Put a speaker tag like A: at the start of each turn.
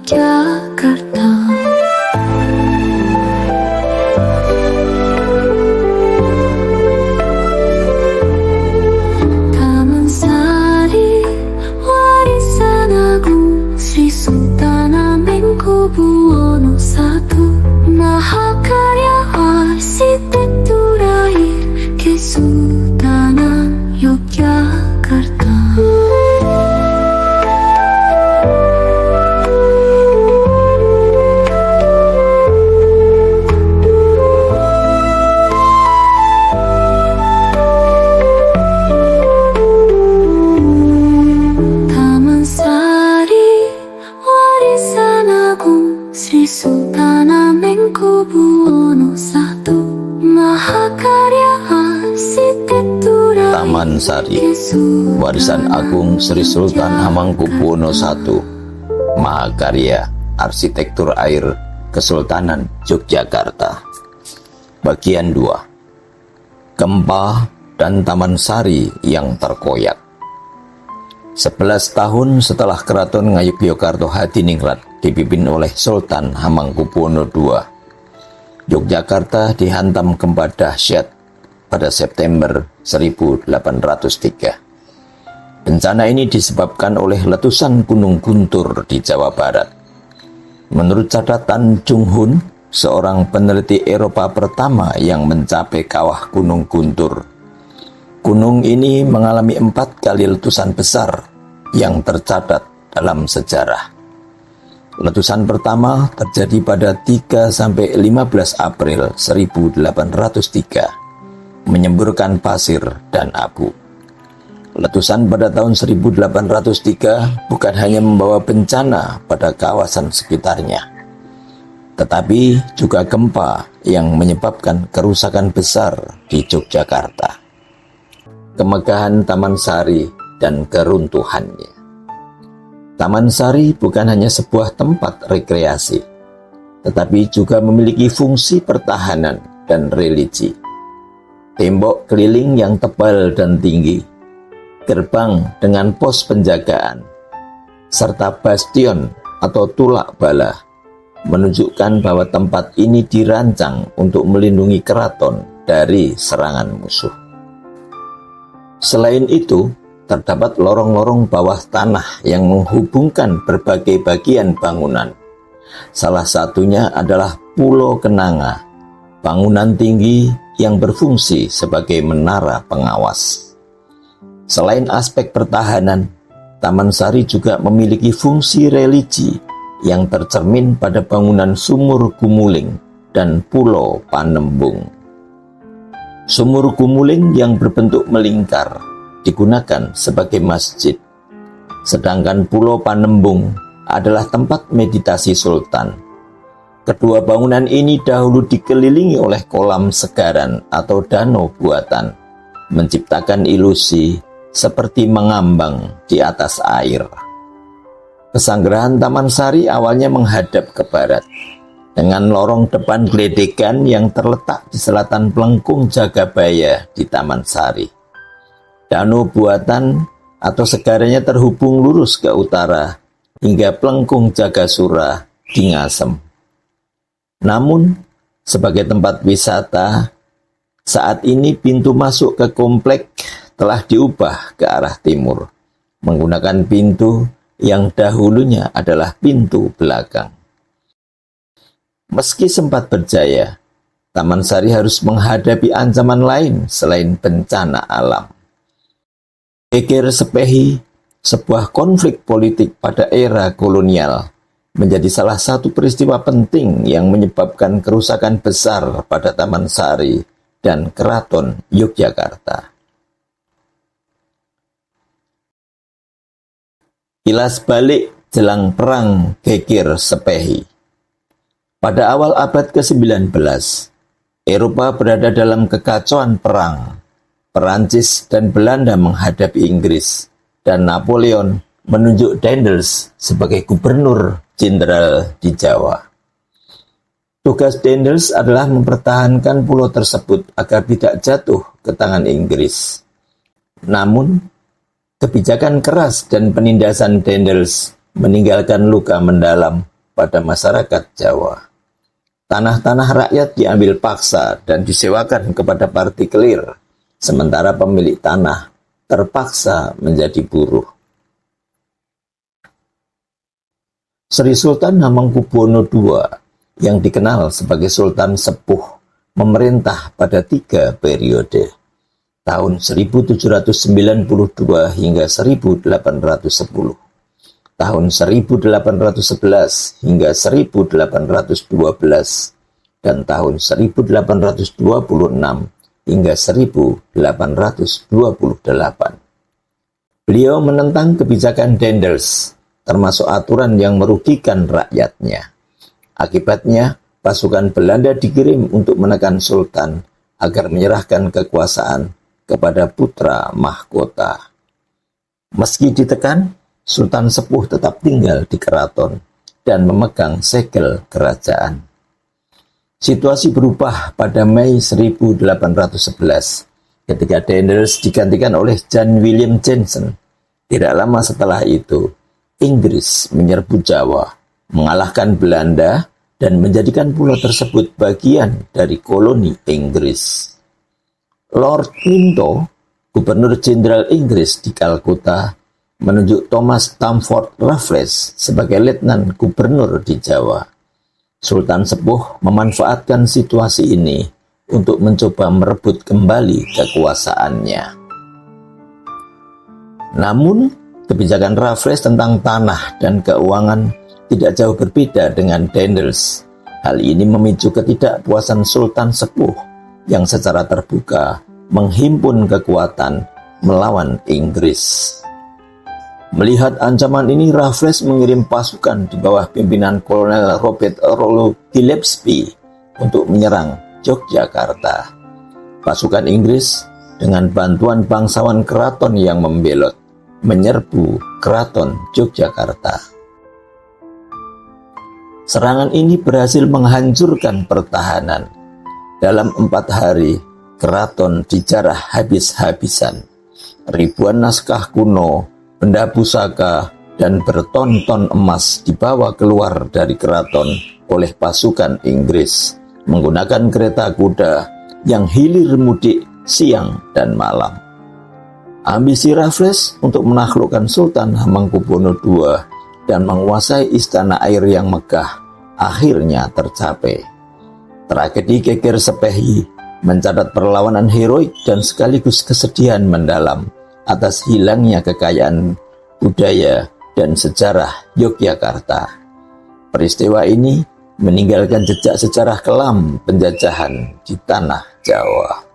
A: Yogyakarta. Taman Sari, warisan agung Sri Sultan Hamengkubuwono I, mahakarya arsitektur air Kesultanan Yogyakarta. Taman Sari, warisan agung Sri Sultan Hamengkubuwono I, mahakarya arsitektur air
B: Taman Sari, warisan agung Sri Sultan Hamengkubuwono I, mahakarya arsitektur air Kesultanan Yogyakarta. Bagian 2. Gempa dan Taman Sari yang terkoyak. 11 tahun setelah Keraton Ngayogyakarta Hadiningrat dipimpin oleh Sultan Hamengkubuwono II, Yogyakarta dihantam gempa dahsyat pada September 1803. Bencana ini disebabkan oleh letusan Gunung Guntur di Jawa Barat. Menurut catatan Chung Hun, seorang peneliti Eropa pertama yang mencapai kawah Gunung Guntur, gunung ini mengalami 4 kali letusan besar yang tercatat dalam sejarah. Letusan pertama terjadi pada 3-15 April 1803, menyemburkan pasir dan abu. Letusan pada tahun 1803 bukan hanya membawa bencana pada kawasan sekitarnya, tetapi juga gempa yang menyebabkan kerusakan besar di Yogyakarta. Kemegahan Taman Sari dan keruntuhannya. Taman Sari bukan hanya sebuah tempat rekreasi, tetapi juga memiliki fungsi pertahanan dan religi. Tembok keliling yang tebal dan tinggi, gerbang dengan pos penjagaan, serta bastion atau tulak bala menunjukkan bahwa tempat ini dirancang untuk melindungi keraton dari serangan musuh. Selain itu, terdapat lorong-lorong bawah tanah yang menghubungkan berbagai bagian bangunan. Salah satunya adalah Pulau Kenanga, bangunan tinggi yang berfungsi sebagai menara pengawas. Selain aspek pertahanan, Taman Sari juga memiliki fungsi religi yang tercermin pada bangunan Sumur Gumuling dan Pulau Panembung. Sumur Gumuling yang berbentuk melingkar digunakan sebagai masjid, sedangkan Pulau Panembung adalah tempat meditasi sultan. Kedua bangunan ini dahulu dikelilingi oleh kolam segaran atau danau buatan, menciptakan ilusi seperti mengambang di atas air. Pesanggerahan Taman Sari awalnya menghadap ke barat, dengan lorong depan gledegan yang terletak di selatan Plengkung Jagabaya di Taman Sari. Danau buatan atau segarannya terhubung lurus ke utara hingga Plengkung Jagasura di Ngasem. Namun, sebagai tempat wisata, saat ini pintu masuk ke komplek telah diubah ke arah timur, menggunakan pintu yang dahulunya adalah pintu belakang. Meski sempat berjaya, Taman Sari harus menghadapi ancaman lain selain bencana alam. Geger Sepehi, sebuah konflik politik pada era kolonial, menjadi salah satu peristiwa penting yang menyebabkan kerusakan besar pada Taman Sari dan Keraton Yogyakarta. Kilas balik jelang perang Geger Sepehi. Pada awal abad ke-19, Eropa berada dalam kekacauan perang. Perancis dan Belanda menghadapi Inggris, dan Napoleon menunjuk Daendels sebagai gubernur jenderal di Jawa. Tugas Daendels adalah mempertahankan pulau tersebut agar tidak jatuh ke tangan Inggris. Namun, kebijakan keras dan penindasan Daendels meninggalkan luka mendalam pada masyarakat Jawa. Tanah-tanah rakyat diambil paksa dan disewakan kepada partikelir, sementara pemilik tanah terpaksa menjadi buruh. Sri Sultan Hamengkubuwono II yang dikenal sebagai Sultan Sepuh memerintah pada 3 periode, tahun 1792 hingga 1810, tahun 1811 hingga 1812, dan tahun 1826 hingga 1828. Beliau menentang kebijakan Daendels, termasuk aturan yang merugikan rakyatnya. Akibatnya, pasukan Belanda dikirim untuk menekan Sultan agar menyerahkan kekuasaan kepada putra mahkota. Meski ditekan, Sultan Sepuh tetap tinggal di keraton dan memegang segel kerajaan. Situasi berubah pada Mei 1811 ketika Daendels digantikan oleh Jan Willem Jansen. Tidak lama setelah itu, Inggris menyerbu Jawa, mengalahkan Belanda, dan menjadikan pulau tersebut bagian dari koloni Inggris. Lord Minto, Gubernur Jenderal Inggris di Kalkuta, menunjuk Thomas Stamford Raffles sebagai Letnan Gubernur di Jawa. Sultan Sepuh memanfaatkan situasi ini untuk mencoba merebut kembali kekuasaannya. Namun, kebijakan Raffles tentang tanah dan keuangan tidak jauh berbeda dengan Daendels. Hal ini memicu ketidakpuasan Sultan Sepuh yang secara terbuka menghimpun kekuatan melawan Inggris. Melihat ancaman ini, Raffles mengirim pasukan di bawah pimpinan Kolonel Robert Rollo Gillespie untuk menyerang Yogyakarta. Pasukan Inggris dengan bantuan bangsawan keraton yang membelot menyerbu keraton Yogyakarta. Serangan ini berhasil menghancurkan pertahanan. Dalam 4 hari, keraton dijarah habis-habisan. Ribuan naskah kuno, benda pusaka, dan berton-ton emas dibawa keluar dari keraton oleh pasukan Inggris menggunakan kereta kuda yang hilir mudik siang dan malam. Ambisi Raffles untuk menaklukkan Sultan Hamengkubuwono II dan menguasai istana air yang megah akhirnya tercapai. Tragedi Geger Sepehi mencatat perlawanan heroik dan sekaligus kesedihan mendalam atas hilangnya kekayaan budaya dan sejarah Yogyakarta. Peristiwa ini meninggalkan jejak sejarah kelam penjajahan di tanah Jawa.